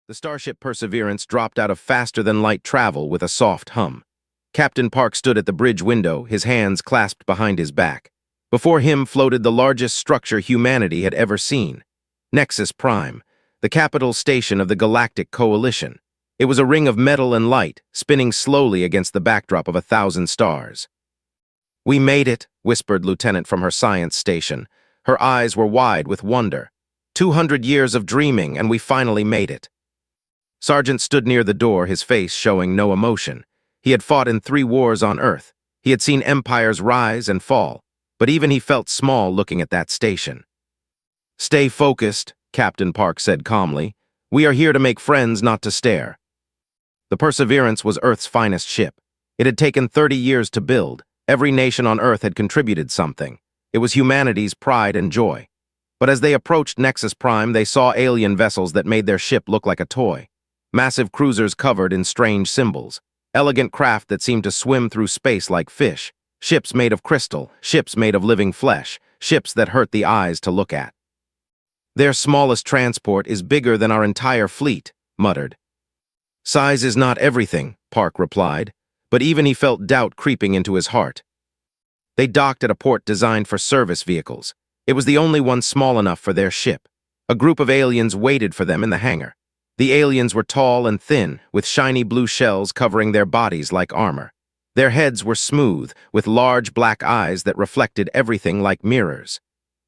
The starship Perseverance dropped out of faster-than-light travel with a soft hum. Captain Park stood at the bridge window, his hands clasped behind his back. Before him floated the largest structure humanity had ever seen. Nexus Prime, the capital station of the Galactic Coalition. It was a ring of metal and light, spinning slowly against the backdrop of 1,000 stars. "We made it," whispered Lieutenant from her science station. Her eyes were wide with wonder. 200 years of dreaming, and we finally made it. Sergeant stood near the door, his face showing no emotion. He had fought in 3 wars on Earth. He had seen empires rise and fall, but even he felt small looking at that station. "Stay focused," Captain Park said calmly. "We are here to make friends, not to stare." The Perseverance was Earth's finest ship. It had taken 30 years to build. Every nation on Earth had contributed something. It was humanity's pride and joy. But as they approached Nexus Prime, they saw alien vessels that made their ship look like a toy. Massive cruisers covered in strange symbols. Elegant craft that seemed to swim through space like fish. Ships made of crystal, ships made of living flesh, ships that hurt the eyes to look at. "Their smallest transport is bigger than our entire fleet," muttered. "Size is not everything," Park replied, but even he felt doubt creeping into his heart. They docked at a port designed for service vehicles. It was the only one small enough for their ship. A group of aliens waited for them in the hangar. The aliens were tall and thin, with shiny blue shells covering their bodies like armor. Their heads were smooth, with large black eyes that reflected everything like mirrors.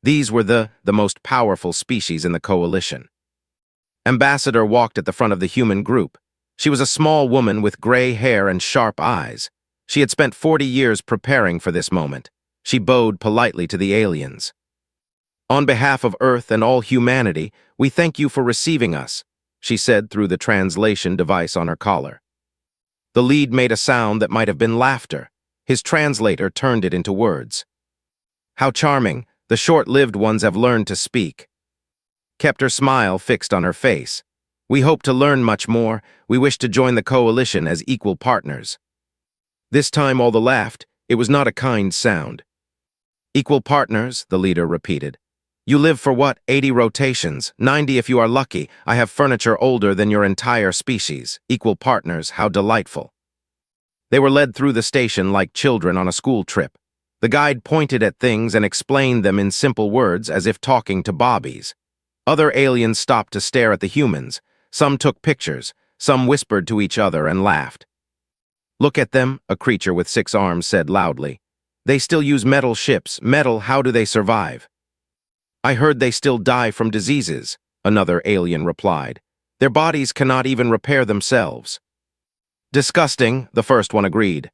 These were the most powerful species in the Coalition. Ambassador walked at the front of the human group. She was a small woman with gray hair and sharp eyes. She had spent 40 years preparing for this moment. She bowed politely to the aliens. "On behalf of Earth and all humanity, we thank you for receiving us," she said through the translation device on her collar. The lead made a sound that might have been laughter. His translator turned it into words. "How charming. The short-lived ones have learned to speak." Kept her smile fixed on her face. "We hope to learn much more. We wish to join the Coalition as equal partners." This time all the laughed. It was not a kind sound. "Equal partners," the leader repeated. "You live for what, 80 rotations, 90 if you are lucky. I have furniture older than your entire species. Equal partners, how delightful." They were led through the station like children on a school trip. The guide pointed at things and explained them in simple words as if talking to bobbies. Other aliens stopped to stare at the humans. Some took pictures, some whispered to each other and laughed. "Look at them," a creature with 6 arms said loudly. "They still use metal ships. Metal, how do they survive?" "I heard they still die from diseases," another alien replied. "Their bodies cannot even repair themselves." "Disgusting," the first one agreed.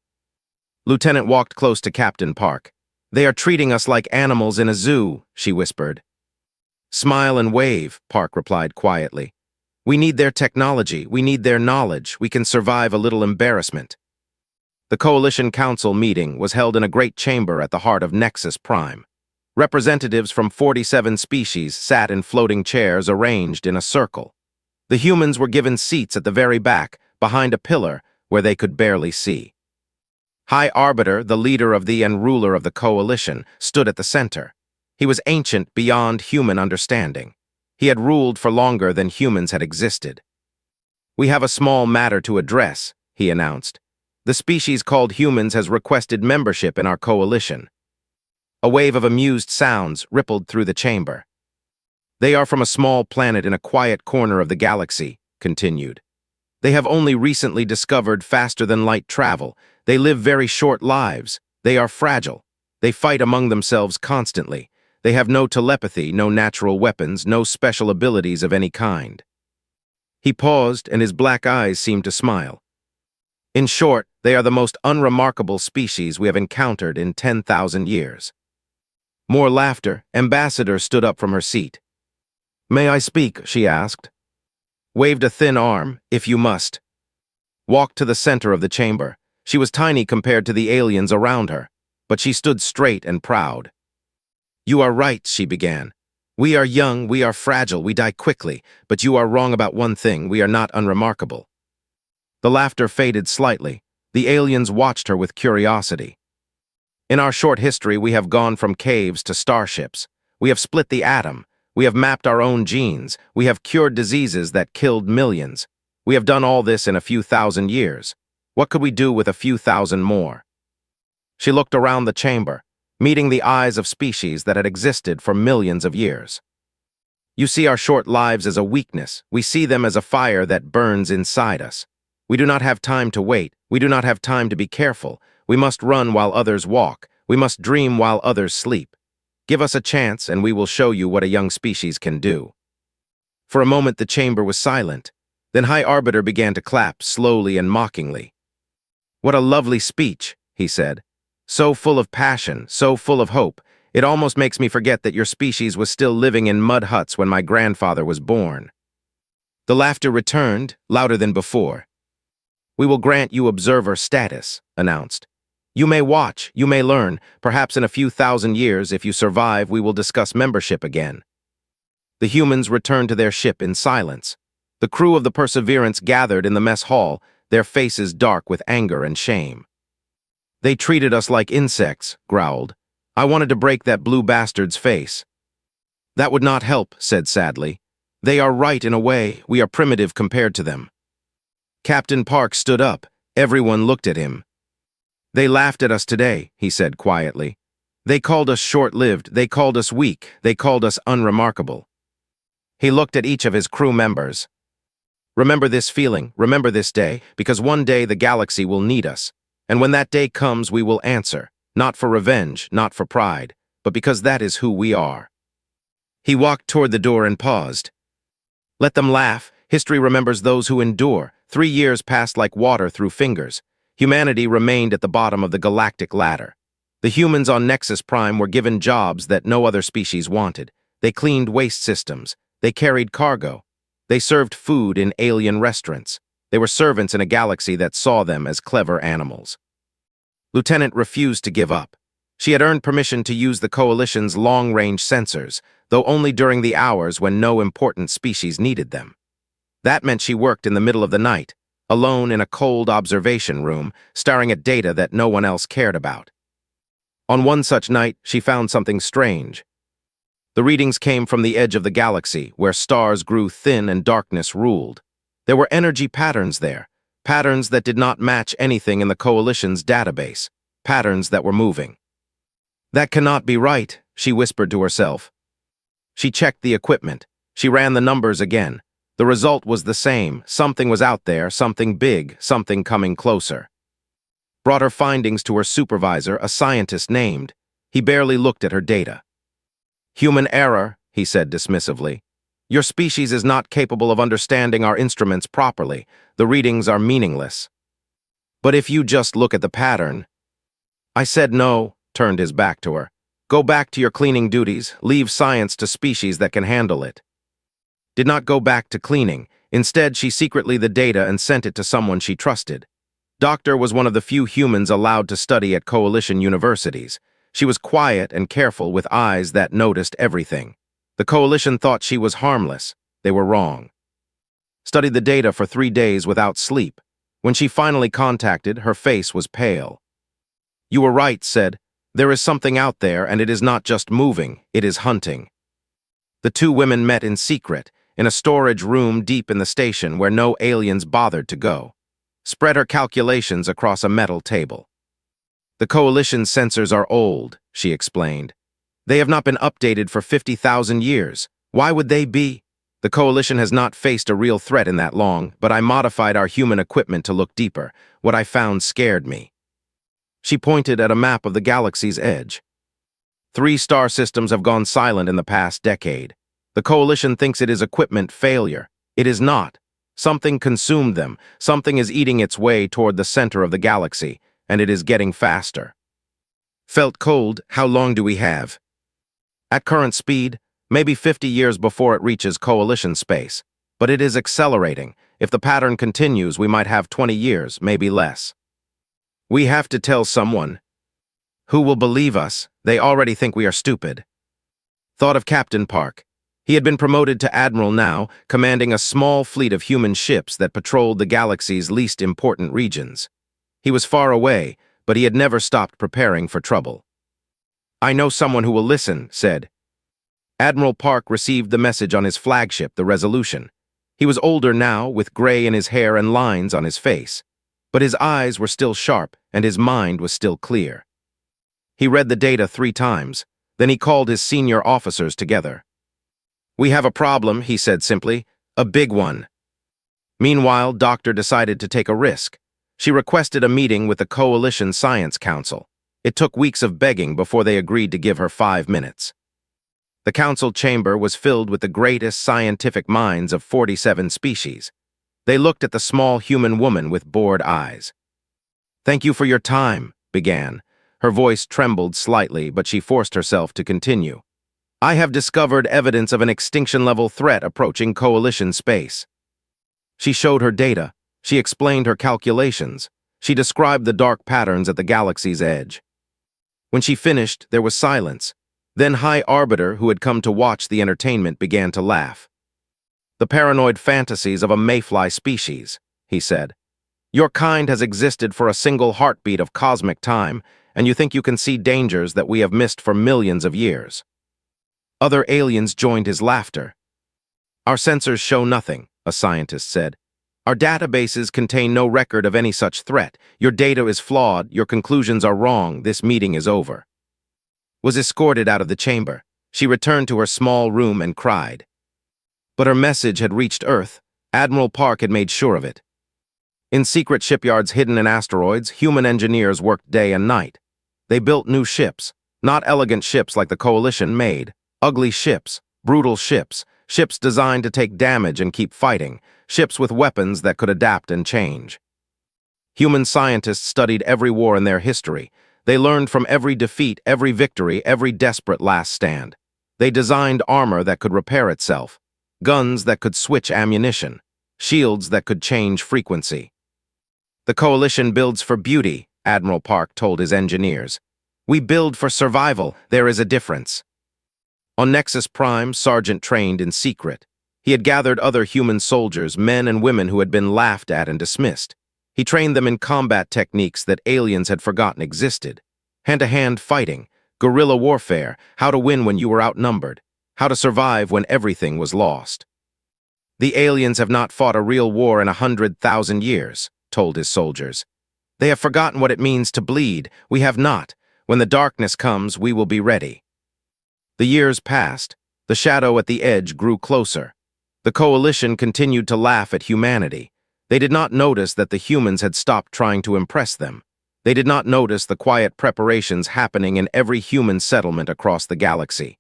Lieutenant walked close to Captain Park. "They are treating us like animals in a zoo," she whispered. "Smile and wave," Park replied quietly. "We need their technology, we need their knowledge, we can survive a little embarrassment." The Coalition Council meeting was held in a great chamber at the heart of Nexus Prime. Representatives from 47 species sat in floating chairs arranged in a circle. The humans were given seats at the very back, behind a pillar where they could barely see. High Arbiter, the leader of the and ruler of the Coalition, stood at the center. He was ancient beyond human understanding. He had ruled for longer than humans had existed. "We have a small matter to address," he announced. "The species called humans has requested membership in our coalition." A wave of amused sounds rippled through the chamber. "They are from a small planet in a quiet corner of the galaxy," continued. "They have only recently discovered faster-than-light travel. They live very short lives. They are fragile. They fight among themselves constantly. They have no telepathy, no natural weapons, no special abilities of any kind." He paused, and his black eyes seemed to smile. "In short, they are the most unremarkable species we have encountered in 10,000 years." More laughter. Ambassador stood up from her seat. "May I speak?" she asked. Waved a thin arm, "If you must." Walked to the center of the chamber. She was tiny compared to the aliens around her, but she stood straight and proud. "You are right," she began. "We are young, we are fragile, we die quickly, but you are wrong about one thing, we are not unremarkable." The laughter faded slightly. The aliens watched her with curiosity. "In our short history, we have gone from caves to starships. We have split the atom. We have mapped our own genes. We have cured diseases that killed millions. We have done all this in a few thousand years. What could we do with a few thousand more? She looked around the chamber, meeting the eyes of species that had existed for millions of years. You see our short lives as a weakness. We see them as a fire that burns inside us. We do not have time to wait. We do not have time to be careful. We must run while others walk. We must dream while others sleep. Give us a chance, and we will show you what a young species can do. For a moment, the chamber was silent. Then High Arbiter began to clap, slowly and mockingly. "What a lovely speech," he said. "So full of passion, so full of hope. It almost makes me forget that your species was still living in mud huts when my grandfather was born." The laughter returned, louder than before. "We will grant you observer status," announced. "You may watch, you may learn. Perhaps in a few thousand years, if you survive, we will discuss membership again." The humans returned to their ship in silence. The crew of the Perseverance gathered in the mess hall, their faces dark with anger and shame. "They treated us like insects," growled. "I wanted to break that blue bastard's face." "That would not help," said sadly. "They are right in a way. We are primitive compared to them." Captain Park stood up. Everyone looked at him. "They laughed at us today," he said quietly. "They called us short-lived. They called us weak. They called us unremarkable." He looked at each of his crew members. "Remember this feeling. Remember this day, because one day the galaxy will need us. And when that day comes, we will answer. Not for revenge, not for pride, but because that is who we are." He walked toward the door and paused. "Let them laugh. History remembers those who endure. 3 years passed like water through fingers. Humanity remained at the bottom of the galactic ladder. The humans on Nexus Prime were given jobs that no other species wanted. They cleaned waste systems. They carried cargo. They served food in alien restaurants. They were servants in a galaxy that saw them as clever animals. Lieutenant refused to give up. She had earned permission to use the Coalition's long-range sensors, though only during the hours when no important species needed them. That meant she worked in the middle of the night, alone in a cold observation room, staring at data that no one else cared about. On one such night, she found something strange. The readings came from the edge of the galaxy, where stars grew thin and darkness ruled. There were energy patterns there, patterns that did not match anything in the Coalition's database, patterns that were moving. "That cannot be right," she whispered to herself. She checked the equipment. She ran the numbers again. The result was the same. Something was out there, something big, something coming closer. Brought her findings to her supervisor, a scientist named. He barely looked at her data. "Human error," he said dismissively. "Your species is not capable of understanding our instruments properly. The readings are meaningless." "But if you just look at the pattern—" "I said no," turned his back to her. "Go back to your cleaning duties. Leave science to species that can handle it." Did not go back to cleaning. Instead, she secretly the data and sent it to someone she trusted. Doctor was one of the few humans allowed to study at Coalition universities. She was quiet and careful with eyes that noticed everything. The Coalition thought she was harmless. They were wrong. Studied the data for 3 days without sleep. When she finally contacted, her face was pale. "You were right," said. "There is something out there, and it is not just moving, it is hunting." The two women met in secret, in a storage room deep in the station where no aliens bothered to go. Spread her calculations across a metal table. "The Coalition's sensors are old," she explained. "They have not been updated for 50,000 years. Why would they be? The Coalition has not faced a real threat in that long, but I modified our human equipment to look deeper. What I found scared me." She pointed at a map of the galaxy's edge. 3 star systems have gone silent in the past decade. The Coalition thinks it is equipment failure. It is not. Something consumed them. Something is eating its way toward the center of the galaxy, and it is getting faster. Felt cold, how long do we have? At current speed, maybe 50 years before it reaches Coalition space. But it is accelerating. If the pattern continues, we might have 20 years, maybe less. We have to tell someone. Who will believe us? They already think we are stupid. Thought of Captain Park. He had been promoted to Admiral now, commanding a small fleet of human ships that patrolled the galaxy's least important regions. He was far away, but he had never stopped preparing for trouble. "I know someone who will listen," said. Admiral Park received the message on his flagship, the Resolution. He was older now, with gray in his hair and lines on his face. But his eyes were still sharp, and his mind was still clear. He read the data 3 times. Then he called his senior officers together. "We have a problem," he said simply. "A big one." Meanwhile, Doctor decided to take a risk. She requested a meeting with the Coalition Science Council. It took weeks of begging before they agreed to give her 5 minutes. The council chamber was filled with the greatest scientific minds of 47 species. They looked at the small human woman with bored eyes. "Thank you for your time," began. Her voice trembled slightly, but she forced herself to continue. "I have discovered evidence of an extinction-level threat approaching Coalition space." She showed her data. She explained her calculations. She described the dark patterns at the galaxy's edge. When she finished, there was silence. Then High Arbiter, who had come to watch the entertainment, began to laugh. "The paranoid fantasies of a mayfly species," he said. "Your kind has existed for a single heartbeat of cosmic time, and you think you can see dangers that we have missed for millions of years." Other aliens joined his laughter. "Our sensors show nothing," a scientist said. "Our databases contain no record of any such threat. Your data is flawed, your conclusions are wrong, this meeting is over." Was escorted out of the chamber. She returned to her small room and cried. But her message had reached Earth. Admiral Park had made sure of it. In secret shipyards hidden in asteroids, human engineers worked day and night. They built new ships, not elegant ships like the Coalition made, ugly ships, brutal ships, ships designed to take damage and keep fighting, ships with weapons that could adapt and change. Human scientists studied every war in their history. They learned from every defeat, every victory, every desperate last stand. They designed armor that could repair itself, guns that could switch ammunition, shields that could change frequency. "The Coalition builds for beauty," Admiral Park told his engineers. "We build for survival. There is a difference." On Nexus Prime, Sergeant trained in secret. He had gathered other human soldiers, men and women who had been laughed at and dismissed. He trained them in combat techniques that aliens had forgotten existed. Hand-to-hand fighting, guerrilla warfare, how to win when you were outnumbered, how to survive when everything was lost. "The aliens have not fought a real war in 100,000 years, told his soldiers. "They have forgotten what it means to bleed. We have not. When the darkness comes, we will be ready." The years passed. The shadow at the edge grew closer. The Coalition continued to laugh at humanity. They did not notice that the humans had stopped trying to impress them. They did not notice the quiet preparations happening in every human settlement across the galaxy.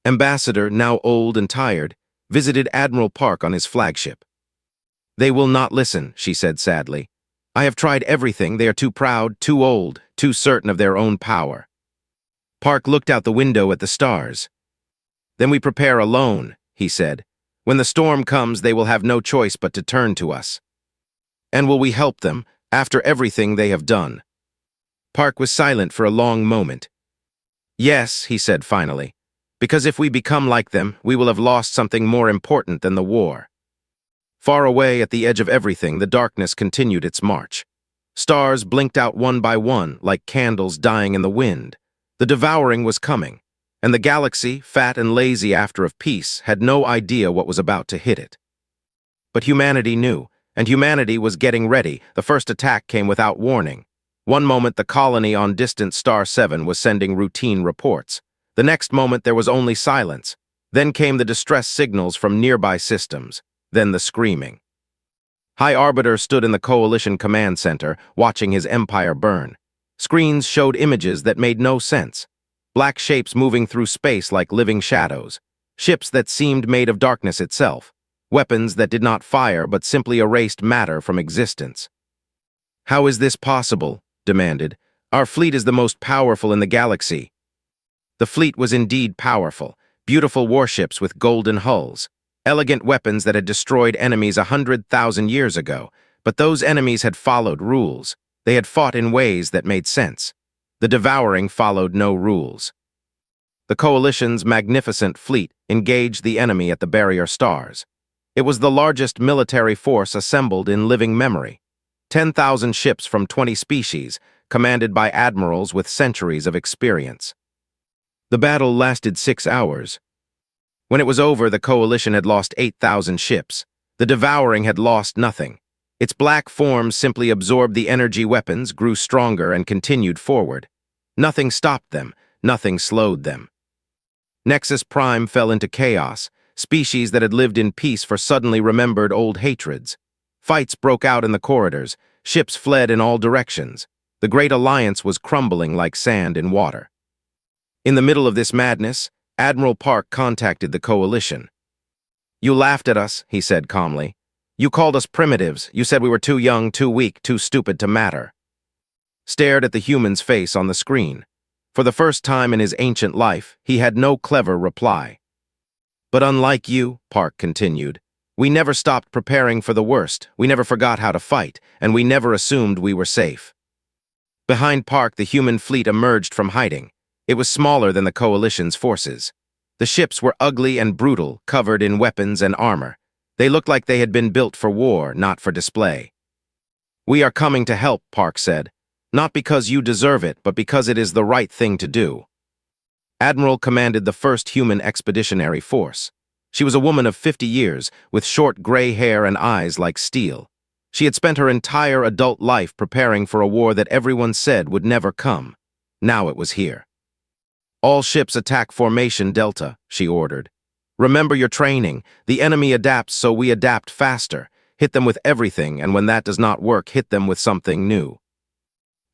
Ambassador, now old and tired, visited Admiral Park on his flagship. "They will not listen," she said sadly. "I have tried everything. They are too proud, too old, too certain of their own power." Park looked out the window at the stars. "Then we prepare alone," he said. "When the storm comes, they will have no choice but to turn to us." "And will we help them, after everything they have done?" Park was silent for a long moment. "Yes," he said finally, "because if we become like them, we will have lost something more important than the war." Far away at the edge of everything, the darkness continued its march. Stars blinked out one by one, like candles dying in the wind. The devouring was coming, and the galaxy, fat and lazy after of peace, had no idea what was about to hit it. But humanity knew, and humanity was getting ready. The first attack came without warning. One moment the colony on distant Star 7 was sending routine reports. The next moment there was only silence. Then came the distress signals from nearby systems. Then the screaming. High Arbiter stood in the Coalition command center, watching his empire burn. Screens showed images that made no sense. Black shapes moving through space like living shadows. Ships that seemed made of darkness itself. Weapons that did not fire but simply erased matter from existence. "How is this possible?" demanded. "Our fleet is the most powerful in the galaxy." The fleet was indeed powerful. Beautiful warships with golden hulls. Elegant weapons that had destroyed enemies 100,000 years ago. But those enemies had followed rules. They had fought in ways that made sense. The devouring followed no rules. The Coalition's magnificent fleet engaged the enemy at the barrier stars. It was the largest military force assembled in living memory. 10,000 ships from 20 species, commanded by admirals with centuries of experience. The battle lasted 6 hours. When it was over, the coalition had lost 8,000 ships. The devouring had lost nothing. Its black form simply absorbed the energy weapons, grew stronger, and continued forward. Nothing stopped them, nothing slowed them. Nexus Prime fell into chaos. Species that had lived in peace suddenly remembered old hatreds. Fights broke out in the corridors. Ships fled in all directions. The Great Alliance was crumbling like sand in water. In the middle of this madness, Admiral Park contacted the coalition. "You laughed at us," he said calmly. "You called us primitives. You said we were too young, too weak, too stupid to matter." Stared at the human's face on the screen. For the first time in his ancient life, he had no clever reply. "But unlike you," Park continued, "we never stopped preparing for the worst, we never forgot how to fight, and we never assumed we were safe." Behind Park, the human fleet emerged from hiding. It was smaller than the coalition's forces. The ships were ugly and brutal, covered in weapons and armor. They looked like they had been built for war, not for display. "We are coming to help," Park said. "Not because you deserve it, but because it is the right thing to do." Admiral commanded the first human expeditionary force. She was a woman of 50 years, with short gray hair and eyes like steel. She had spent her entire adult life preparing for a war that everyone said would never come. Now it was here. "All ships attack Formation Delta," she ordered. "Remember your training. The enemy adapts, so we adapt faster. Hit them with everything, and when that does not work, hit them with something new."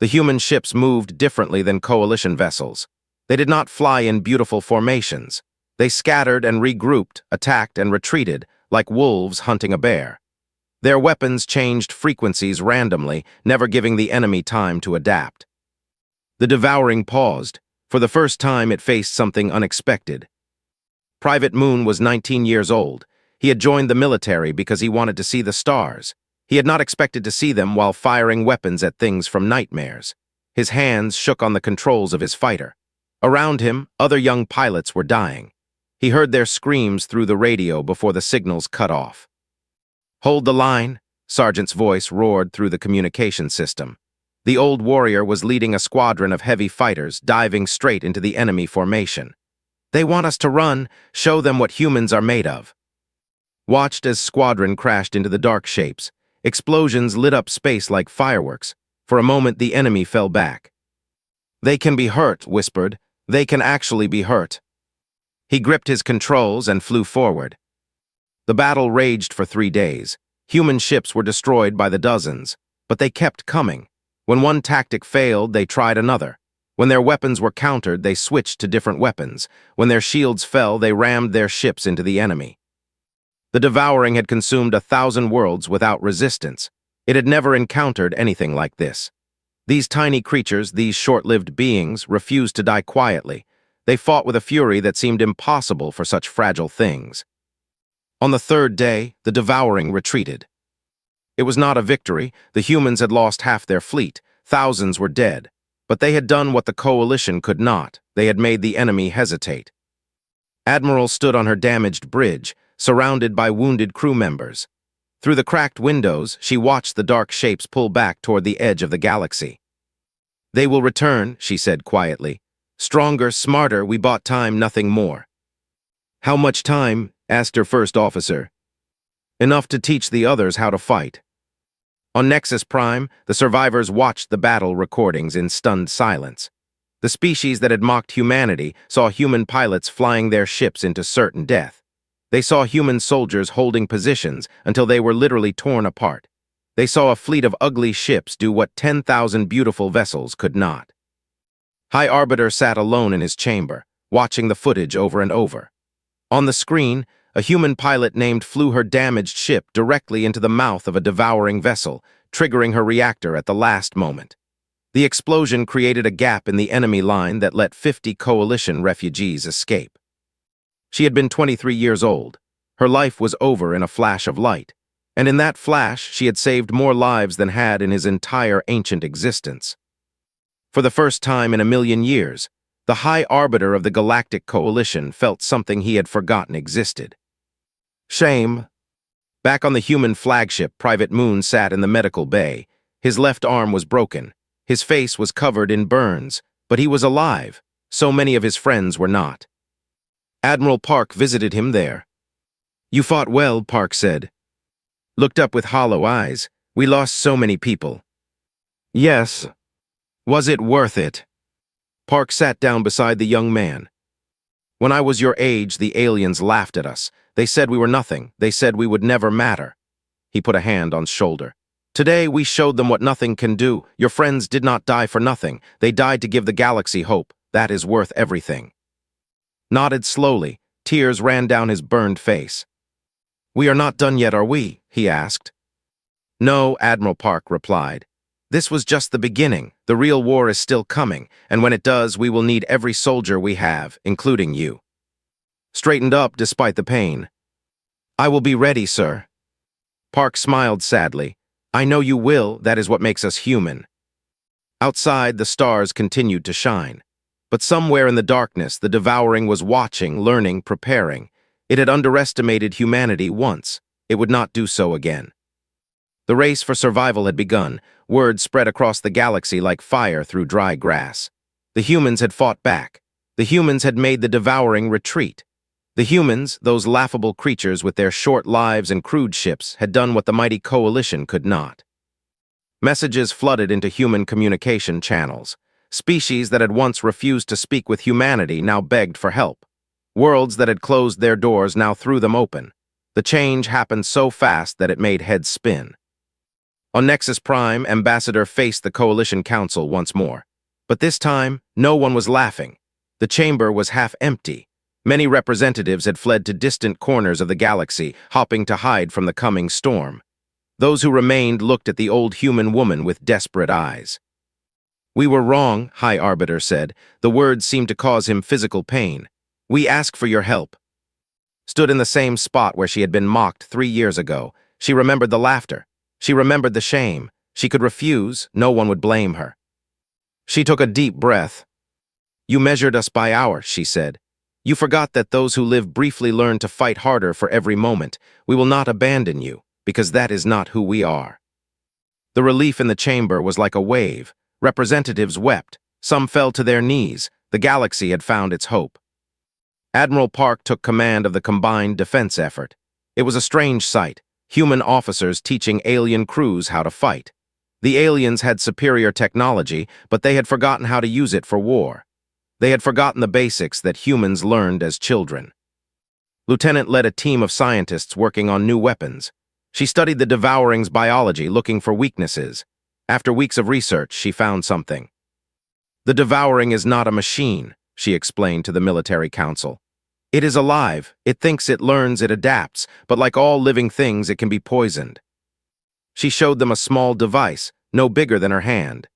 The human ships moved differently than coalition vessels. They did not fly in beautiful formations. They scattered and regrouped, attacked and retreated, like wolves hunting a bear. Their weapons changed frequencies randomly, never giving the enemy time to adapt. The devouring paused. For the first time, it faced something unexpected. Private Moon was 19 years old. He had joined the military because he wanted to see the stars. He had not expected to see them while firing weapons at things from nightmares. His hands shook on the controls of his fighter. Around him, other young pilots were dying. He heard their screams through the radio before the signals cut off. "Hold the line," Sergeant's voice roared through the communication system. The old warrior was leading a squadron of heavy fighters, diving straight into the enemy formation. "They want us to run, show them what humans are made of." Watched as squadron crashed into the dark shapes. Explosions lit up space like fireworks. For a moment, the enemy fell back. "They can be hurt," whispered. "They can actually be hurt." He gripped his controls and flew forward. The battle raged for 3 days. Human ships were destroyed by the dozens, but they kept coming. When one tactic failed, they tried another. When their weapons were countered, they switched to different weapons. When their shields fell, they rammed their ships into the enemy. The devouring had consumed 1,000 worlds without resistance. It had never encountered anything like this. These tiny creatures, these short-lived beings, refused to die quietly. They fought with a fury that seemed impossible for such fragile things. On the 3rd day, the devouring retreated. It was not a victory. The humans had lost half their fleet. Thousands were dead. But they had done what the coalition could not. They had made the enemy hesitate. Admiral stood on her damaged bridge, surrounded by wounded crew members. Through the cracked windows, she watched the dark shapes pull back toward the edge of the galaxy. "They will return," she said quietly. "Stronger, smarter, we bought time, nothing more." "How much time?" asked her first officer. "Enough to teach the others how to fight." On Nexus Prime, the survivors watched the battle recordings in stunned silence. The species that had mocked humanity saw human pilots flying their ships into certain death. They saw human soldiers holding positions until they were literally torn apart. They saw a fleet of ugly ships do what 10,000 beautiful vessels could not. High Arbiter sat alone in his chamber, watching the footage over and over. On the screen, a human pilot named flew her damaged ship directly into the mouth of a devouring vessel, triggering her reactor at the last moment. The explosion created a gap in the enemy line that let 50 coalition refugees escape. She had been 23 years old. Her life was over in a flash of light, and in that flash she had saved more lives than had in his entire ancient existence. For the first time in a million years, the High Arbiter of the Galactic Coalition felt something he had forgotten existed. Shame. Back on the human flagship, Private Moon sat in the medical bay. His left arm was broken. His face was covered in burns, but he was alive. So many of his friends were not. Admiral Park visited him there. "You fought well," Park said. Looked up with hollow eyes. "We lost so many people." "Yes. Was it worth it?" Park sat down beside the young man. "When I was your age, the aliens laughed at us. They said we were nothing. They said we would never matter." He put a hand on his shoulder. "Today, we showed them what nothing can do. Your friends did not die for nothing. They died to give the galaxy hope. That is worth everything." Nodded slowly. Tears ran down his burned face. "We are not done yet, are we?" he asked. "No," Admiral Park replied. "This was just the beginning. The real war is still coming, and when it does, we will need every soldier we have, including you." Straightened up despite the pain. "I will be ready, sir." Park smiled sadly. "I know you will. That is what makes us human." Outside, the stars continued to shine. But somewhere in the darkness, the Devouring was watching, learning, preparing. It had underestimated humanity once. It would not do so again. The race for survival had begun. Word spread across the galaxy like fire through dry grass. The humans had fought back. The humans had made the Devouring retreat. The humans, those laughable creatures with their short lives and crude ships, had done what the mighty coalition could not. Messages flooded into human communication channels. Species that had once refused to speak with humanity now begged for help. Worlds that had closed their doors now threw them open. The change happened so fast that it made heads spin. On Nexus Prime, Ambassador faced the Coalition Council once more. But this time, no one was laughing. The chamber was half empty. Many representatives had fled to distant corners of the galaxy, hopping to hide from the coming storm. Those who remained looked at the old human woman with desperate eyes. "We were wrong," High Arbiter said. The words seemed to cause him physical pain. "We ask for your help." Stood in the same spot where she had been mocked 3 years ago. She remembered the laughter. She remembered the shame. She could refuse. No one would blame her. She took a deep breath. "You measured us by hours," she said. "You forgot that those who live briefly learn to fight harder for every moment. We will not abandon you, because that is not who we are." The relief in the chamber was like a wave. Representatives wept. Some fell to their knees. The galaxy had found its hope. Admiral Park took command of the combined defense effort. It was a strange sight. Human officers teaching alien crews how to fight. The aliens had superior technology, but they had forgotten how to use it for war. They had forgotten the basics that humans learned as children. Lieutenant led a team of scientists working on new weapons. She studied the Devouring's biology, looking for weaknesses. After weeks of research, she found something. "The Devouring is not a machine," she explained to the military council. "It is alive. It thinks, it learns, it adapts, but like all living things, it can be poisoned." She showed them a small device, no bigger than her hand.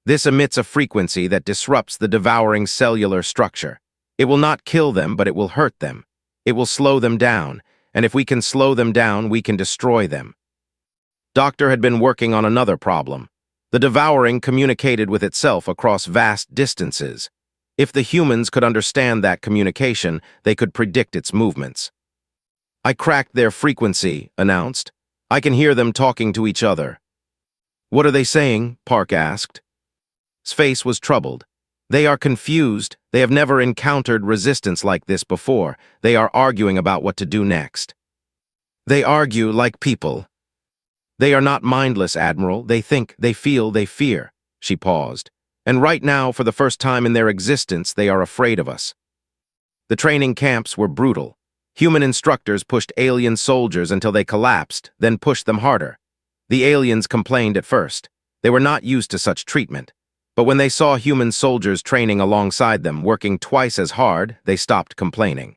This emits a frequency that disrupts the Devouring's cellular structure. It will not kill them, but it will hurt them. It will slow them down, and if we can slow them down, we can destroy them. Doctor had been working on another problem. The Devouring communicated with itself across vast distances. If the humans could understand that communication, they could predict its movements. "I cracked their frequency," announced. "I can hear them talking to each other." "What are they saying?" Park asked. His face was troubled. "They are confused. They have never encountered resistance like this before. They are arguing about what to do next." "They argue like people." "They are not mindless, Admiral. They think, they feel, they fear." She paused. "And right now, for the first time in their existence, they are afraid of us." The training camps were brutal. Human instructors pushed alien soldiers until they collapsed, then pushed them harder. The aliens complained at first. They were not used to such treatment. But when they saw human soldiers training alongside them, working twice as hard, they stopped complaining.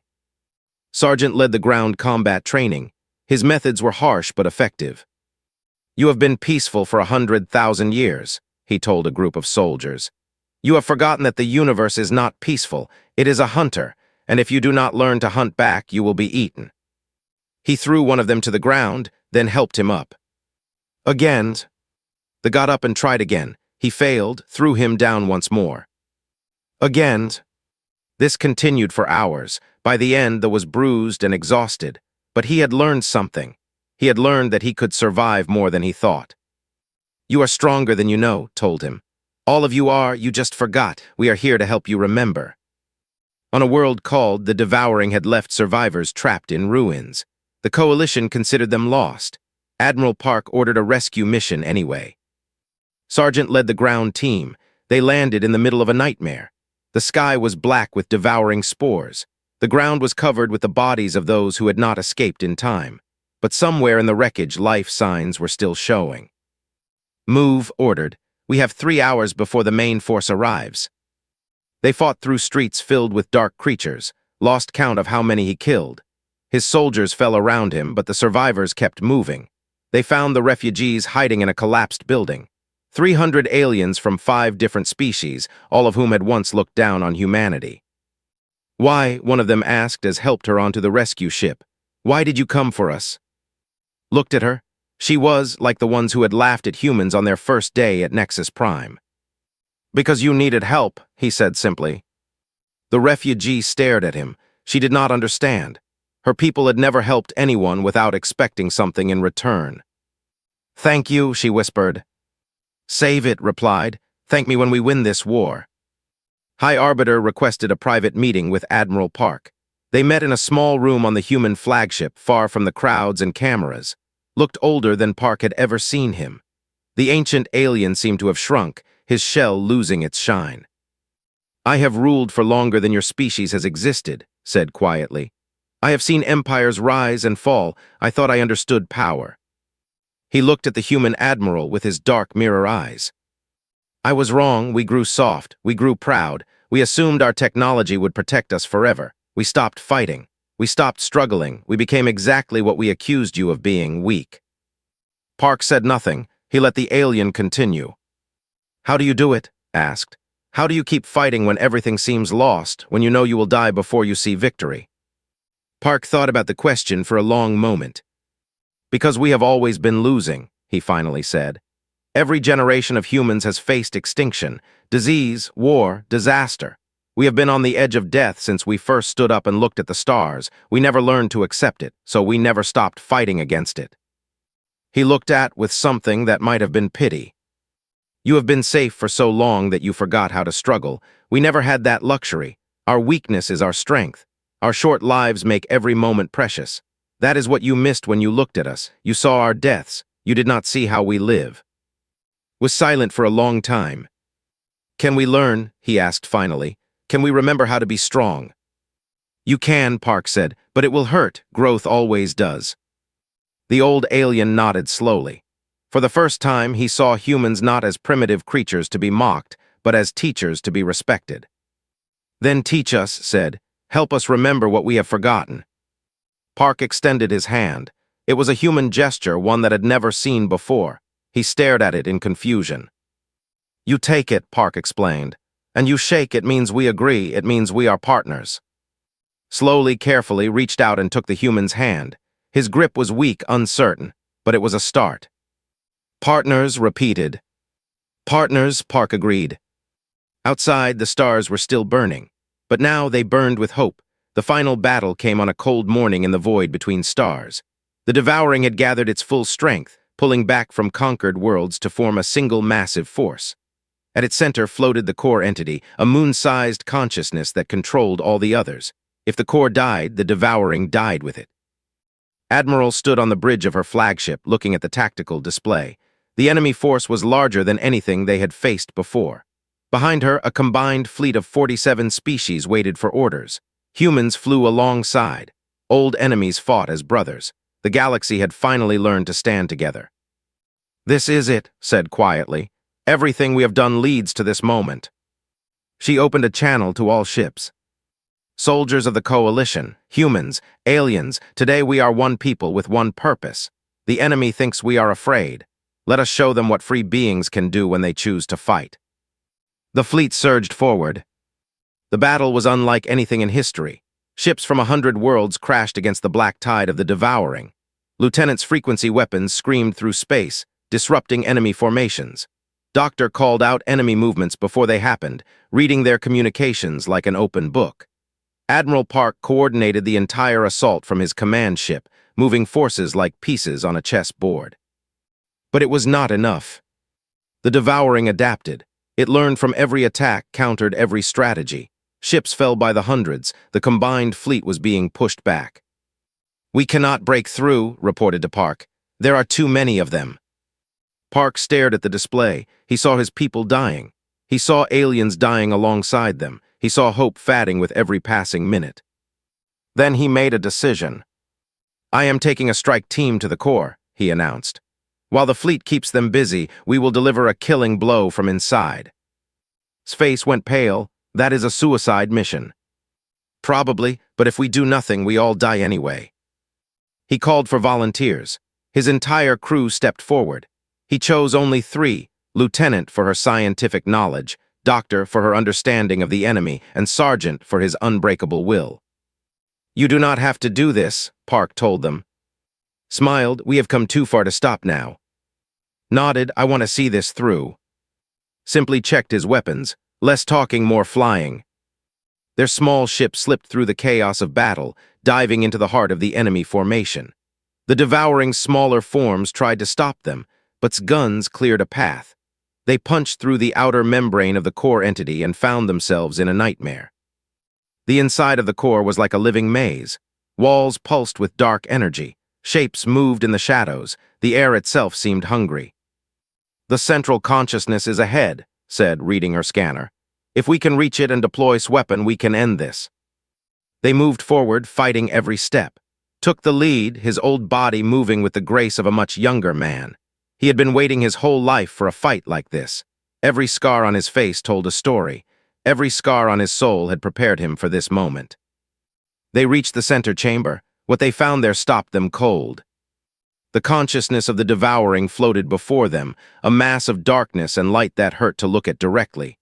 Sergeant led the ground combat training. His methods were harsh but effective. "You have been peaceful for 100,000 years, he told a group of soldiers. "You have forgotten that the universe is not peaceful. It is a hunter, and if you do not learn to hunt back, you will be eaten." He threw one of them to the ground, then helped him up. Again. They got up and tried again. He failed, threw him down once more. Again. This continued for hours. By the end, the was bruised and exhausted. But he had learned something. He had learned that he could survive more than he thought. "You are stronger than you know," told him. "All of you are, you just forgot. We are here to help you remember." On a world called the Devouring had left survivors trapped in ruins. The Coalition considered them lost. Admiral Park ordered a rescue mission anyway. Sergeant led the ground team. They landed in the middle of a nightmare. The sky was black with devouring spores. The ground was covered with the bodies of those who had not escaped in time. But somewhere in the wreckage, life signs were still showing. "Move," ordered. "We have 3 hours before the main force arrives." They fought through streets filled with dark creatures, lost count of how many he killed. His soldiers fell around him, but the survivors kept moving. They found the refugees hiding in a collapsed building. 300 aliens from 5 different species, all of whom had once looked down on humanity. "Why," one of them asked as helped her onto the rescue ship. "Why did you come for us?" Looked at her. She was like the ones who had laughed at humans on their first day at Nexus Prime. "Because you needed help," he said simply. The refugee stared at him. She did not understand. Her people had never helped anyone without expecting something in return. "Thank you," she whispered. "Save it," replied. "Thank me when we win this war." High Arbiter requested a private meeting with Admiral Park. They met in a small room on the human flagship, far from the crowds and cameras. Looked older than Park had ever seen him. The ancient alien seemed to have shrunk, his shell losing its shine. "I have ruled for longer than your species has existed," said quietly. "I have seen empires rise and fall. I thought I understood power." He looked at the human admiral with his dark mirror eyes. "I was wrong. We grew soft. We grew proud. We assumed our technology would protect us forever. We stopped fighting. We stopped struggling. We became exactly what we accused you of being, weak." Park said nothing. He let the alien continue. "How do you do it?" asked. "How do you keep fighting when everything seems lost, when you know you will die before you see victory?" Park thought about the question for a long moment. "Because we have always been losing," he finally said. "Every generation of humans has faced extinction, disease, war, disaster. We have been on the edge of death since we first stood up and looked at the stars. We never learned to accept it, so we never stopped fighting against it." He looked at with something that might have been pity. "You have been safe for so long that you forgot how to struggle. We never had that luxury. Our weakness is our strength. Our short lives make every moment precious. That is what you missed when you looked at us. You saw our deaths. You did not see how we live." Was silent for a long time. "Can we learn?" he asked finally. "Can we remember how to be strong?" "You can," Park said, "but it will hurt. Growth always does." The old alien nodded slowly. For the first time, he saw humans not as primitive creatures to be mocked, but as teachers to be respected. "Then teach us," said. "Help us remember what we have forgotten." Park extended his hand. It was a human gesture, one that had never seen before. He stared at it in confusion. "You take it," Park explained. "And you shake, it means we agree, it means we are partners." Slowly, carefully, reached out and took the human's hand. His grip was weak, uncertain, but it was a start. "Partners," repeated. "Partners," Park agreed. Outside, the stars were still burning, but now they burned with hope. The final battle came on a cold morning in the void between stars. The Devouring had gathered its full strength, pulling back from conquered worlds to form a single massive force. At its center floated the core entity, a moon-sized consciousness that controlled all the others. If the core died, the Devouring died with it. Admiral stood on the bridge of her flagship, looking at the tactical display. The enemy force was larger than anything they had faced before. Behind her, a combined fleet of 47 species waited for orders. Humans flew alongside. Old enemies fought as brothers. The galaxy had finally learned to stand together. "This is it," said quietly. "Everything we have done leads to this moment." She opened a channel to all ships. "Soldiers of the Coalition, humans, aliens, today we are one people with one purpose. The enemy thinks we are afraid. Let us show them what free beings can do when they choose to fight." The fleet surged forward. The battle was unlike anything in history. Ships from 100 worlds crashed against the black tide of the Devouring. Lieutenants' frequency weapons screamed through space, disrupting enemy formations. Doctor called out enemy movements before they happened, reading their communications like an open book. Admiral Park coordinated the entire assault from his command ship, moving forces like pieces on a chessboard. But it was not enough. The Devouring adapted. It learned from every attack, countered every strategy. Ships fell by the hundreds. The combined fleet was being pushed back. "We cannot break through," reported to Park. "There are too many of them." Park stared at the display. He saw his people dying. He saw aliens dying alongside them. He saw hope fading with every passing minute. Then he made a decision. "I am taking a strike team to the core," he announced. "While the fleet keeps them busy, we will deliver a killing blow from inside." His face went pale. "That is a suicide mission." "Probably, but if we do nothing, we all die anyway." He called for volunteers. His entire crew stepped forward. He chose only 3, Lieutenant for her scientific knowledge, Doctor for her understanding of the enemy, and Sergeant for his unbreakable will. "You do not have to do this," Park told them. Smiled, "We have come too far to stop now." Nodded, "I want to see this through." Simply checked his weapons, less talking, more flying. Their small ship slipped through the chaos of battle, diving into the heart of the enemy formation. The devouring smaller forms tried to stop them, but its guns cleared a path. They punched through the outer membrane of the core entity and found themselves in a nightmare. The inside of the core was like a living maze. Walls pulsed with dark energy. Shapes moved in the shadows. The air itself seemed hungry. "The central consciousness is ahead," said, reading her scanner. "If we can reach it and deploy weapon, we can end this." They moved forward, fighting every step. Took the lead, his old body moving with the grace of a much younger man. He had been waiting his whole life for a fight like this. Every scar on his face told a story. Every scar on his soul had prepared him for this moment. They reached the center chamber. What they found there stopped them cold. The consciousness of the devouring floated before them, a mass of darkness and light that hurt to look at directly.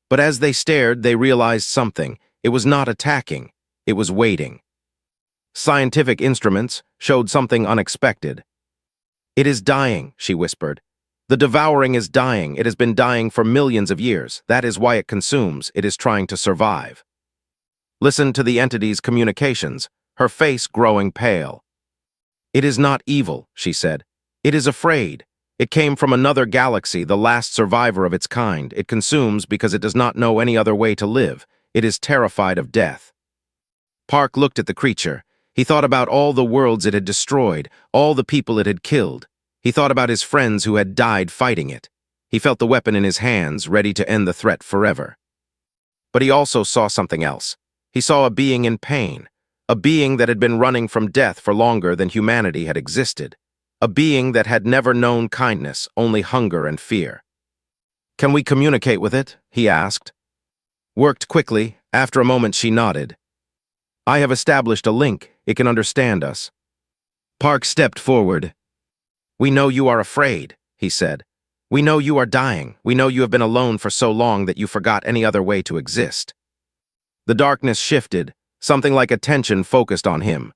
But as they stared, they realized something. It was not attacking. It was waiting. Scientific instruments showed something unexpected. "It is dying," she whispered. "The devouring is dying. It has been dying for millions of years. That is why it consumes. It is trying to survive." Listen to the entity's communications, her face growing pale. "It is not evil," she said. "It is afraid. It came from another galaxy, the last survivor of its kind. It consumes because it does not know any other way to live. It is terrified of death." Park looked at the creature. He thought about all the worlds it had destroyed, all the people it had killed. He thought about his friends who had died fighting it. He felt the weapon in his hands, ready to end the threat forever. But he also saw something else. He saw a being in pain, a being that had been running from death for longer than humanity had existed, a being that had never known kindness, only hunger and fear. "Can we communicate with it?" he asked. Worked quickly. After a moment, she nodded. "I have established a link. It can understand us." Park stepped forward. "We know you are afraid," he said. "We know you are dying. We know you have been alone for so long that you forgot any other way to exist." The darkness shifted. Something like attention focused on him.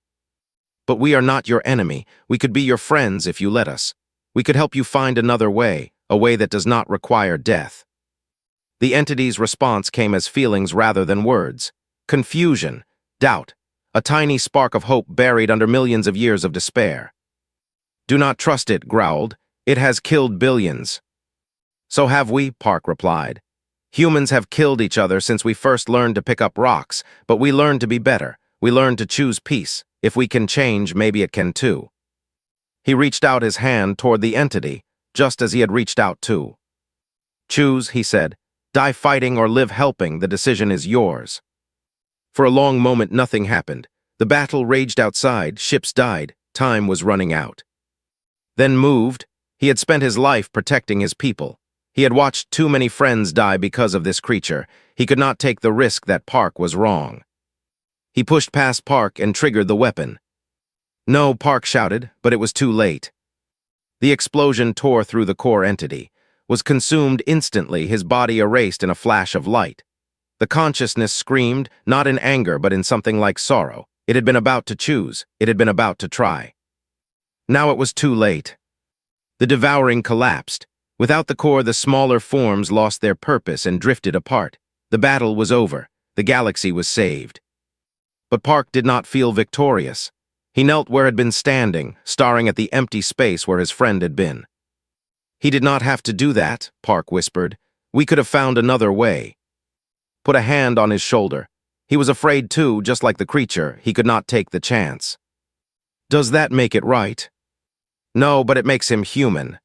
"But we are not your enemy. We could be your friends if you let us. We could help you find another way, a way that does not require death." The entity's response came as feelings rather than words. Confusion, doubt, a tiny spark of hope buried under millions of years of despair. "Do not trust it," growled. "It has killed billions." "So have we," Park replied. "Humans have killed each other since we first learned to pick up rocks, but we learned to be better. We learned to choose peace. If we can change, maybe it can too." He reached out his hand toward the entity, just as he had reached out too. "Choose," he said. "Die fighting or live helping. The decision is yours." For a long moment, nothing happened. The battle raged outside, ships died, time was running out. Then moved. He had spent his life protecting his people. He had watched too many friends die because of this creature. He could not take the risk that Park was wrong. He pushed past Park and triggered the weapon. "No," Park shouted, but it was too late. The explosion tore through the core entity, was consumed instantly, his body erased in a flash of light. The consciousness screamed, not in anger but in something like sorrow. It had been about to choose. It had been about to try. Now it was too late. The devouring collapsed. Without the core, the smaller forms lost their purpose and drifted apart. The battle was over. The galaxy was saved. But Park did not feel victorious. He knelt where had been standing, staring at the empty space where his friend had been. "He did not have to do that," Park whispered. "We could have found another way." Put a hand on his shoulder. He was afraid too, just like the creature. He could not take the chance. Does that make it right? No, but it makes him human.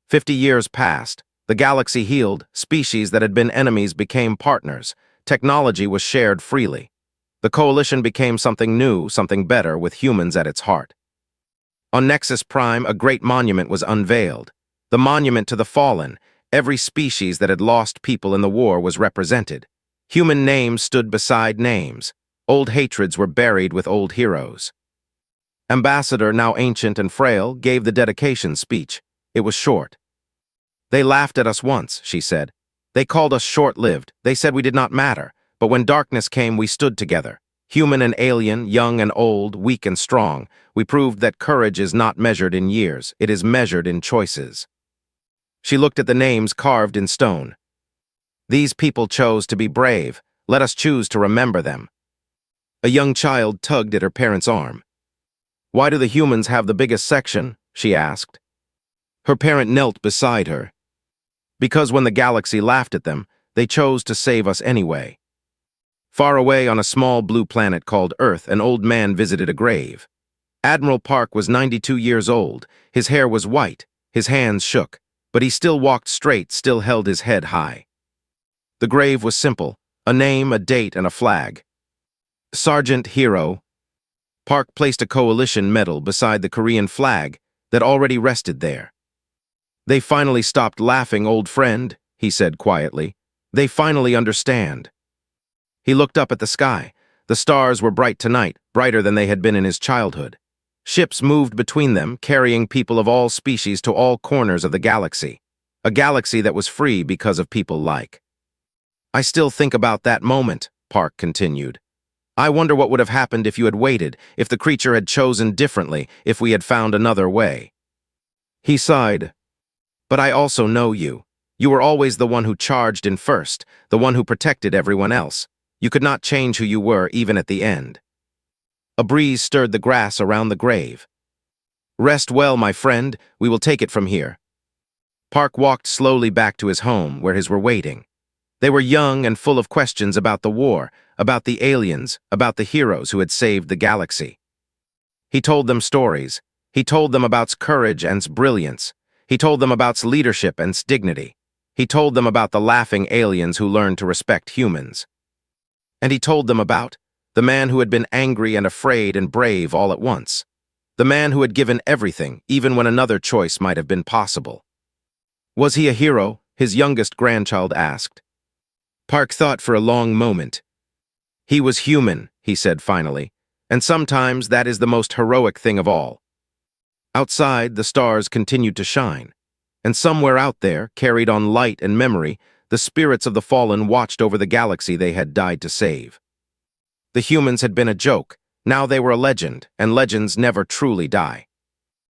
50 years passed. The galaxy healed. Species that had been enemies became partners. Technology was shared freely. The coalition became something new, something better, with humans at its heart. On Nexus Prime, a great monument was unveiled. The monument to the fallen. Every species that had lost people in the war was represented. Human names stood beside names. Old hatreds were buried with old heroes. Ambassador, now ancient and frail, gave the dedication speech. It was short. They laughed at us once, she said. They called us short-lived. They said we did not matter. But when darkness came, we stood together. Human and alien, young and old, weak and strong. We proved that courage is not measured in years. It is measured in choices. She looked at the names carved in stone. These people chose to be brave. Let us choose to remember them. A young child tugged at her parent's arm. Why do the humans have the biggest section? She asked. Her parent knelt beside her. Because when the galaxy laughed at them, they chose to save us anyway. Far away on a small blue planet called Earth, an old man visited a grave. Admiral Park was 92 years old. His hair was white. His hands shook. But he still walked straight, still held his head high. The grave was simple, a name, a date, and a flag. Sergeant Hero. Park placed a coalition medal beside the Korean flag that already rested there. They finally stopped laughing, old friend, he said quietly. They finally understand. He looked up at the sky. The stars were bright tonight, brighter than they had been in his childhood. Ships moved between them, carrying people of all species to all corners of the galaxy. A galaxy that was free because of people like. I still think about that moment, Park continued. I wonder what would have happened if you had waited, if the creature had chosen differently, if we had found another way. He sighed. But I also know you. You were always the one who charged in first, the one who protected everyone else. You could not change who you were, even at the end. A breeze stirred the grass around the grave. Rest well, my friend. We will take it from here. Park walked slowly back to his home, where his were waiting. They were young and full of questions about the war, about the aliens, about the heroes who had saved the galaxy. He told them stories. He told them about courage and brilliance. He told them about leadership and dignity. He told them about the laughing aliens who learned to respect humans. And he told them about the man who had been angry and afraid and brave all at once. The man who had given everything, even when another choice might have been possible. Was he a hero? His youngest grandchild asked. Park thought for a long moment. He was human, he said finally, and sometimes that is the most heroic thing of all. Outside, the stars continued to shine, and somewhere out there, carried on light and memory, the spirits of the fallen watched over the galaxy they had died to save. The humans had been a joke. Now they were a legend, and legends never truly die.